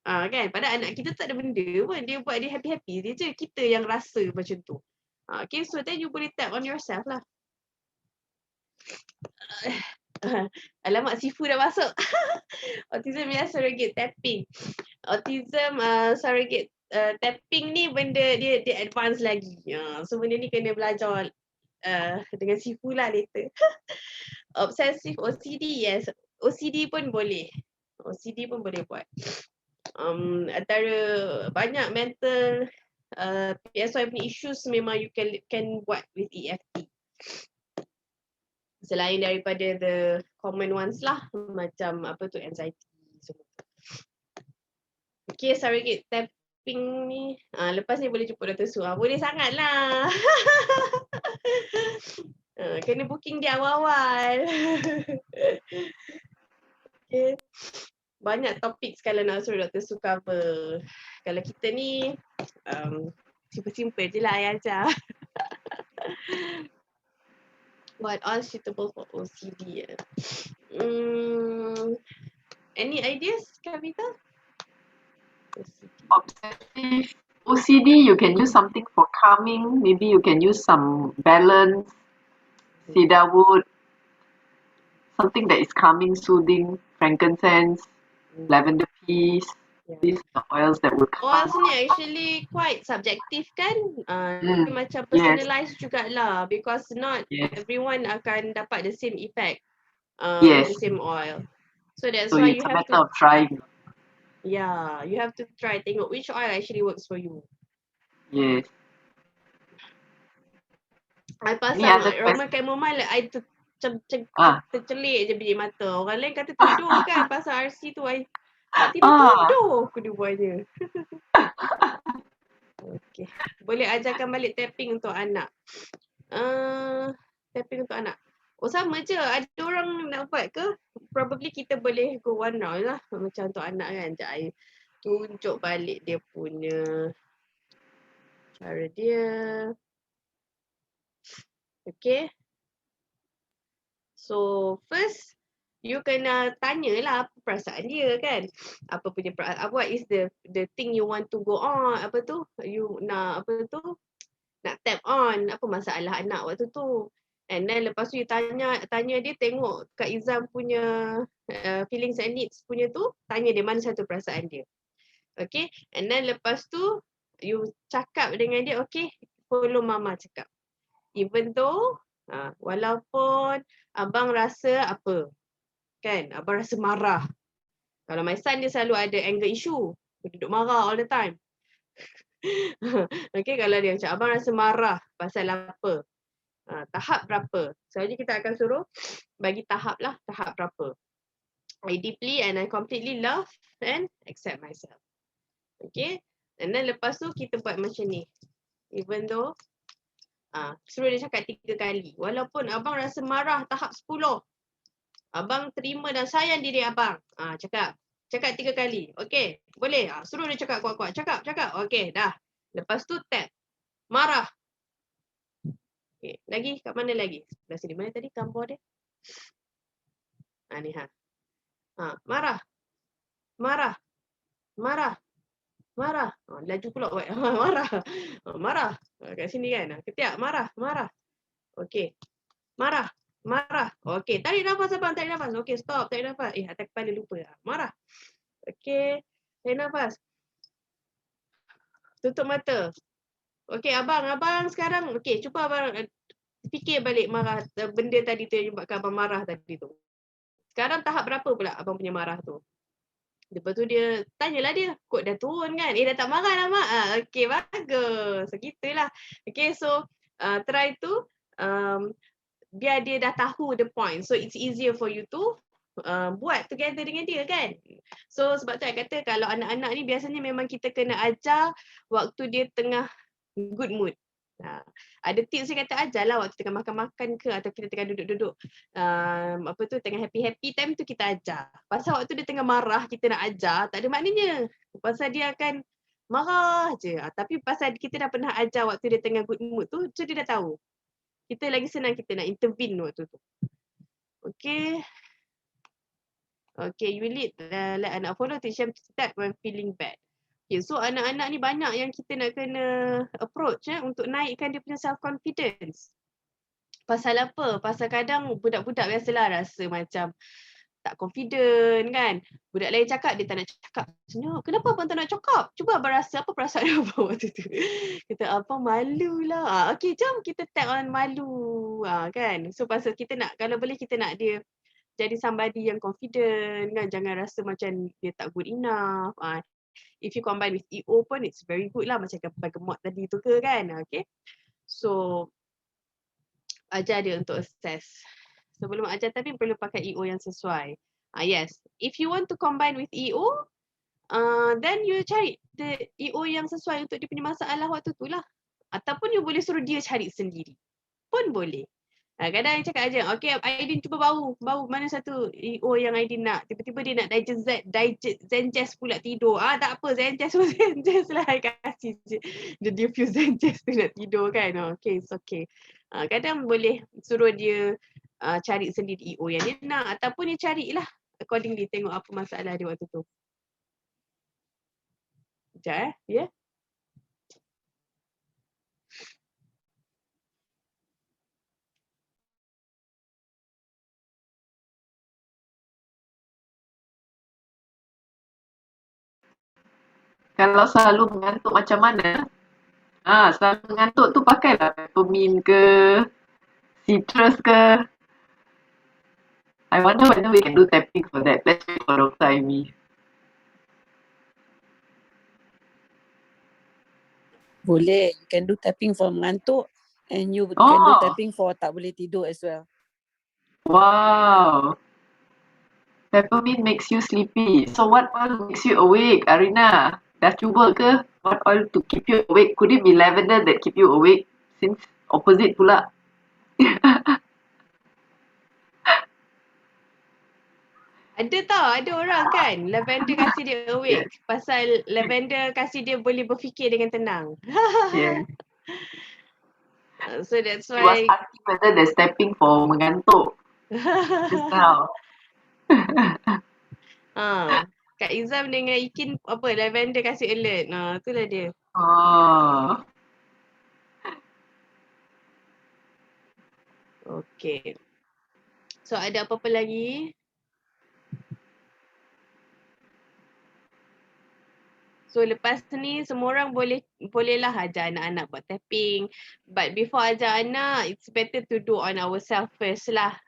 Kan, padahal anak kita tak ada benda pun, dia buat dia happy-happy, dia je kita yang rasa macam tu. Okay, so then you boleh tap on yourself lah. Alamak, Sifu dah masuk. Autism ya surrogate tapping. Autism surrogate tapping ni benda dia advance lagi. So benda ni kena belajar dengan Sifu lah later. Obsessive OCD, yes. OCD pun boleh. OCD pun boleh buat. Antara banyak mental PSY punya issues memang you can buat with EFT. Selain daripada the common ones lah, macam apa tu, anxiety semua. Okay, surrogate tapping ni. Lepas ni boleh jumpa Dr. Su. Boleh sangat lah. Kena booking di awal-awal. Okay. Banyak topik kalau nak suruh Dr. Su cover. Kalau kita ni simple-simple je lah yang ajar. What all suitable for OCD? Any ideas, Kavita? Obsessive OCD, you can use something for calming. Maybe you can use some balance, cedarwood, something that is calming, soothing, frankincense, lavender peace. These are the oils that will calm. Oils ni actually quite subjective kan? Dia macam Yes, personalized jugalah because not yes, everyone akan dapat the same effect yes. with the same oil. So that's So why it's you a have matter to, of trying. you have to try tengok which oil actually works for you. Yes. I Any pasang other Roman question? chamomile, I tercelik je biji mata. Orang lain kata tidur kan pasang RC tu. I nak tidur-tidur aku dia buatnya. Okay. Boleh ajarkan balik tapping untuk anak. Tapping untuk anak. Oh sama je. Ada orang nak buat ke? Probably kita boleh go one round lah. Macam untuk anak kan. Sekejap I tunjuk balik dia punya cara dia. Okay. So first, you kena tanyalah apa perasaan dia kan. Apa punya perasaan. What is the thing you want to go on. Apa tu? You nak apa tu? Nak tap on. Apa masalah anak waktu tu. And then lepas tu you tanya dia, tengok Kak Izam punya feelings and needs punya tu. Tanya dia mana satu perasaan dia. Okay. And then lepas tu you cakap dengan dia, okay, follow mama cakap. Even though walaupun abang rasa apa, kan, abang rasa marah. Kalau my son dia selalu ada anger issue, dia duduk marah all the time. Okay, kalau dia macam abang rasa marah pasal apa, tahap berapa. Selanjutnya kita akan suruh bagi tahap lah, tahap berapa. I deeply and I completely love and accept myself. Okay, and then lepas tu kita buat macam ni. Even though suruh dia cakap 3 kali. Walaupun abang rasa marah tahap 10. Abang terima dan sayang diri abang. Cakap 3 kali. Okey, boleh. Suruh dia cakap kuat-kuat. Cakap. Okey, dah. Lepas tu tap. Marah. Okey, lagi kat mana lagi? Sebelah sini. Mana tadi gambar dia? Ni marah. Laju pula buat. Marah. Kat sini kan. Ketiak. Marah. Okey. Marah. Okey, tarik nafas abang, tarik nafas. Okey, stop, tarik nafas. Atas kepala lupa. Marah. Okey, tarik nafas. Tutup mata. Okey, abang sekarang, okey, cuba abang fikir balik marah benda tadi tu yang buatkan abang marah tadi tu. Sekarang tahap berapa pula abang punya marah tu? Lepas tu dia, tanyalah dia, kod dah turun kan? Dah tak marah dah mak? Okey, bagus. So, gitulah. Okey, so try tu, biar dia dah tahu the point. So it's easier for you to buat together dengan dia kan. So sebab tu saya kata kalau anak-anak ni biasanya memang kita kena ajar waktu dia tengah good mood. Ada tips saya kata ajarlah waktu tengah makan-makan ke atau kita tengah duduk-duduk tengah happy-happy time tu kita ajar. Pasal waktu dia tengah marah kita nak ajar tak ada maknanya. Pasal dia akan marah je. Tapi pasal kita dah pernah ajar waktu dia tengah good mood tu, so dia dah tahu. Kita lagi senang kita nak intervene waktu tu. Okay. Okay, you lead let anak follow teach them step when feeling bad. Okay, so anak-anak ni banyak yang kita nak kena approach untuk naikkan dia punya self-confidence. Pasal apa? Pasal kadang budak-budak biasalah rasa macam tak confident kan. Budak lain cakap, dia tak nak cakap. Senyap, kenapa abang tak nak cakap? Cuba abang rasa apa perasaan abang waktu tu. Kata, abang malu lah. Okay, jom kita tap on malu. Kan? So pasal kita nak, kalau boleh kita nak dia jadi somebody yang confident kan. Jangan rasa macam dia tak good enough. If you combine with EO pun, it's very good lah. Macam gemot tadi tu ke kan. Okay. So, ajar dia untuk assess. Sebelum ajar tapi perlu pakai EO yang sesuai. Yes. If you want to combine with EO, then you cari the EO yang sesuai untuk dia punya masalah waktu tu lah. Ataupun you boleh suruh dia cari sendiri. Pun boleh. Kadang cakap aja, okay Aidin cuba bau mana satu EO yang Aidin nak. Tiba-tiba dia nak Zenjazz pula tidur. Tak apa, Zenjazz pun Zenjazz lah, I kasih je. Dia diffuse Zenjazz tu nak tidur kan. Okay, it's okay. Kadang boleh suruh dia cari sendiri EO yang dia nak. Ataupun dia carilah accordingly, tengok apa masalah dia waktu tu. Sekejap ya. Kalau selalu mengantuk macam mana? Selalu mengantuk tu pakailah peppermint ke, citrus ke. I wonder whether we can do tapping for that. Let's wait for Dr. Aimi. Boleh, you can do tapping for mengantuk and you can do tapping for tak boleh tidur as well. Wow. Peppermint makes you sleepy. So what oil makes you awake, Arina? Dah cuba ke? What oil to keep you awake? Could it be lavender that keep you awake? Since opposite pula. Ada orang kan lavender kasih dia awake. Pasal lavender kasih dia boleh berfikir dengan tenang. Yeah. So that's She was why asking whether there's tapping for mengantuk just now. Kak Izam dengan Ikin apa lavender kasih alert. Itulah dia. Oh. Okay. So ada apa-apa lagi? So lepas ni semua orang bolehlah ajar anak-anak buat tapping. But before ajar anak, it's better to do on ourselves first lah.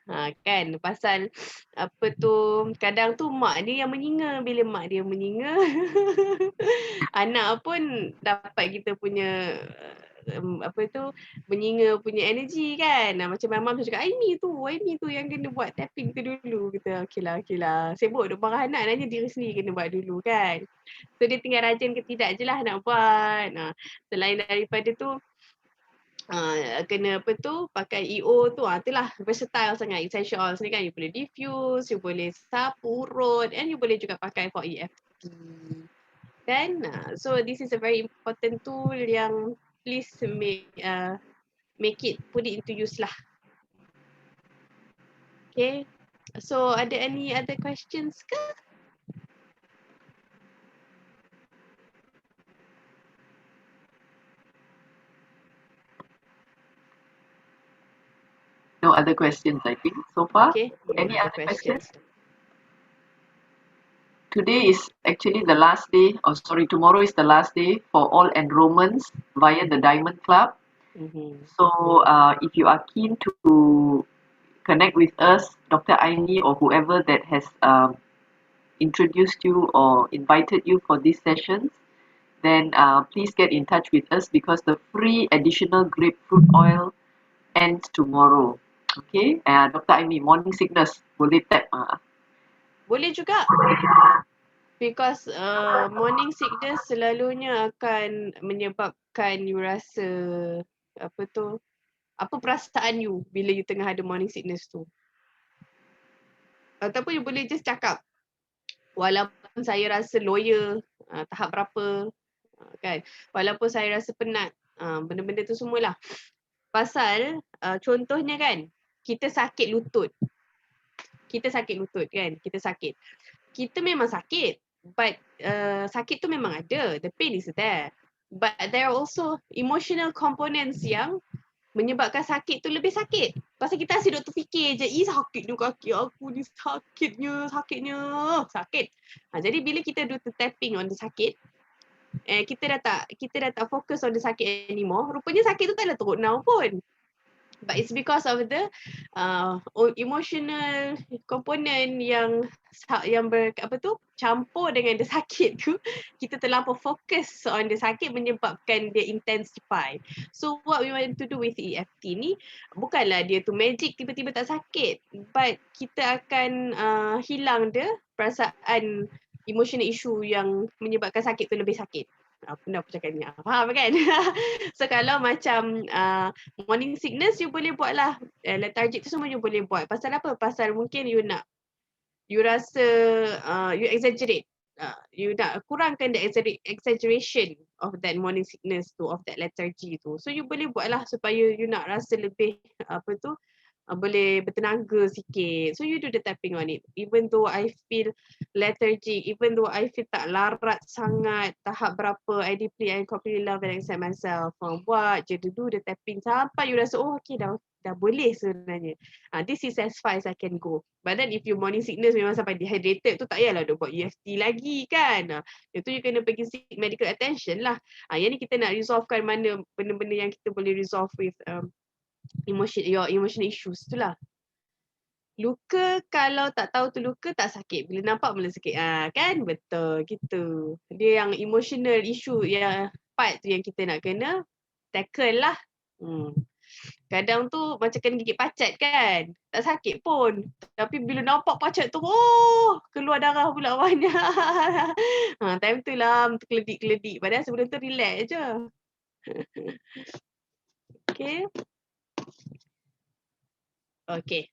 Kan? Pasal apa tu, kadang tu mak dia yang menyinga. Bila mak dia menyinga, anak pun dapat kita punya apa tu, menyinga punya energy kan. Macam mamam tu cakap, Aimi tu yang kena buat tapping tu dulu. Kita okay lah. Sibuk duk marah anak, nanya diri sendiri kena buat dulu kan. So dia tinggal rajin ke tidak je lah nak buat. Selain daripada tu, kena apa tu, pakai EO tu, itulah versatile sangat essential oils ni kan. You boleh diffuse, you boleh sapu, urut, and you boleh juga pakai for EFT. Kan? So this is a very important tool yang please make it, put it into use lah. Okay. So ada any other questions ke? No other questions, I think, so far. Okay. Any other questions? questions? Today is actually the last day, tomorrow is the last day for all enrollments via the Diamond Club. So if you are keen to connect with us, Dr. Aimi or whoever that has introduced you or invited you for these sessions, then please get in touch with us because the free additional grapefruit oil ends tomorrow. Okay, Dr. Aimi, morning sickness, boleh tap? Boleh juga. Because morning sickness selalunya akan menyebabkan you rasa apa perasaan you bila you tengah ada morning sickness tu. Ataupun you boleh just cakap, walaupun saya rasa loya tahap berapa, kan, walaupun saya rasa penat, benda-benda tu semualah. Pasal contohnya kan, kita sakit lutut kan, kita memang sakit, but sakit tu memang ada, the pain is there, but there are also emotional components yang menyebabkan sakit tu lebih sakit. Pasal kita asyik duk terfikir je, sakitnya kaki aku ni, sakit. Jadi bila kita do tapping on the sakit, kita dah tak fokus on the sakit anymore, rupanya sakit tu tak ada teruk now pun. But it's because of the emotional component yang campur dengan the sakit tu, kita terlampau fokus on the sakit menyebabkan dia intensify. So what we want to do with EFT ni, bukanlah dia tu magic tiba-tiba tak sakit, but kita akan hilang the perasaan emotional issue yang menyebabkan sakit tu lebih sakit. Benda aku cakap ni, faham kan? So kalau macam morning sickness, you boleh buat lah. Lethargic tu semua you boleh buat. Pasal apa? Pasal mungkin you rasa you exaggerate. You nak kurangkan the exaggeration of that morning sickness tu, of that lethargy tu. So you boleh buat lah supaya you nak rasa lebih boleh bertenaga sikit. So you do the tapping on it. Even though I feel lethargic, even though I feel tak larat sangat, tahap berapa, I deeply and completely love and accept myself. Buat je, do the tapping sampai you rasa, oh okay dah boleh sebenarnya. This is as far as I can go. But then if you morning sickness memang sampai dehydrated tu, tak payahlah duk buat EFT lagi kan. Itu you kena pergi seek medical attention lah. Yang ni kita nak resolvekan mana benda-benda yang kita boleh resolve with your emotional issues tu lah. Luka, kalau tak tahu tu luka tak sakit. Bila nampak mula sakit. Kan? Betul. Gitu. Dia yang emotional issue yang part tu yang kita nak kena tackle lah. Kadang tu macam kena gigit pacat kan. Tak sakit pun. Tapi bila nampak pacat tu, keluar darah pula banyak. Time tu lah terkeledik-keledik. Padahal sebelum tu relax je. Okay. Okay.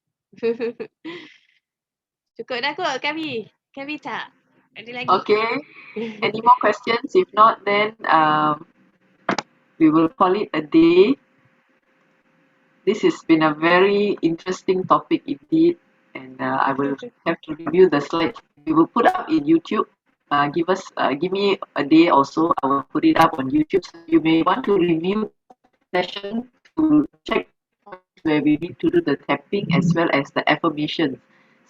Cukup dah kot kami. Kami tak? Ada lagi? Okay. Any more questions? If not, then we will call it a day. This has been a very interesting topic indeed, and I will have to review the slides. We will put up in YouTube. Give me a day also. I will put it up on YouTube. So you may want to review the session to check where we need to do the tapping as well as the affirmations.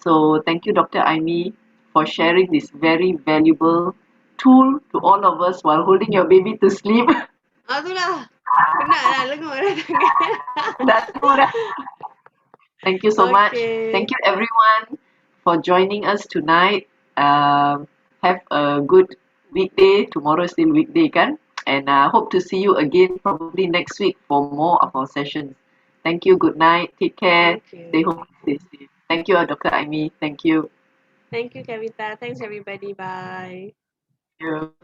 So thank you, Dr. Aimi, for sharing this very valuable tool to all of us while holding your baby to sleep. Itulah. Penat lah, lengur dah tangan. Dah semua dah. Thank you so much. Thank you everyone for joining us tonight. Have a good weekday. Tomorrow is still weekday kan? And I hope to see you again probably next week for more of our sessions. Thank you. Good night. Take care. Stay home. Stay safe. Thank you, Dr. Aimi. Thank you. Thank you, Kavita. Thanks everybody. Bye. Thank you.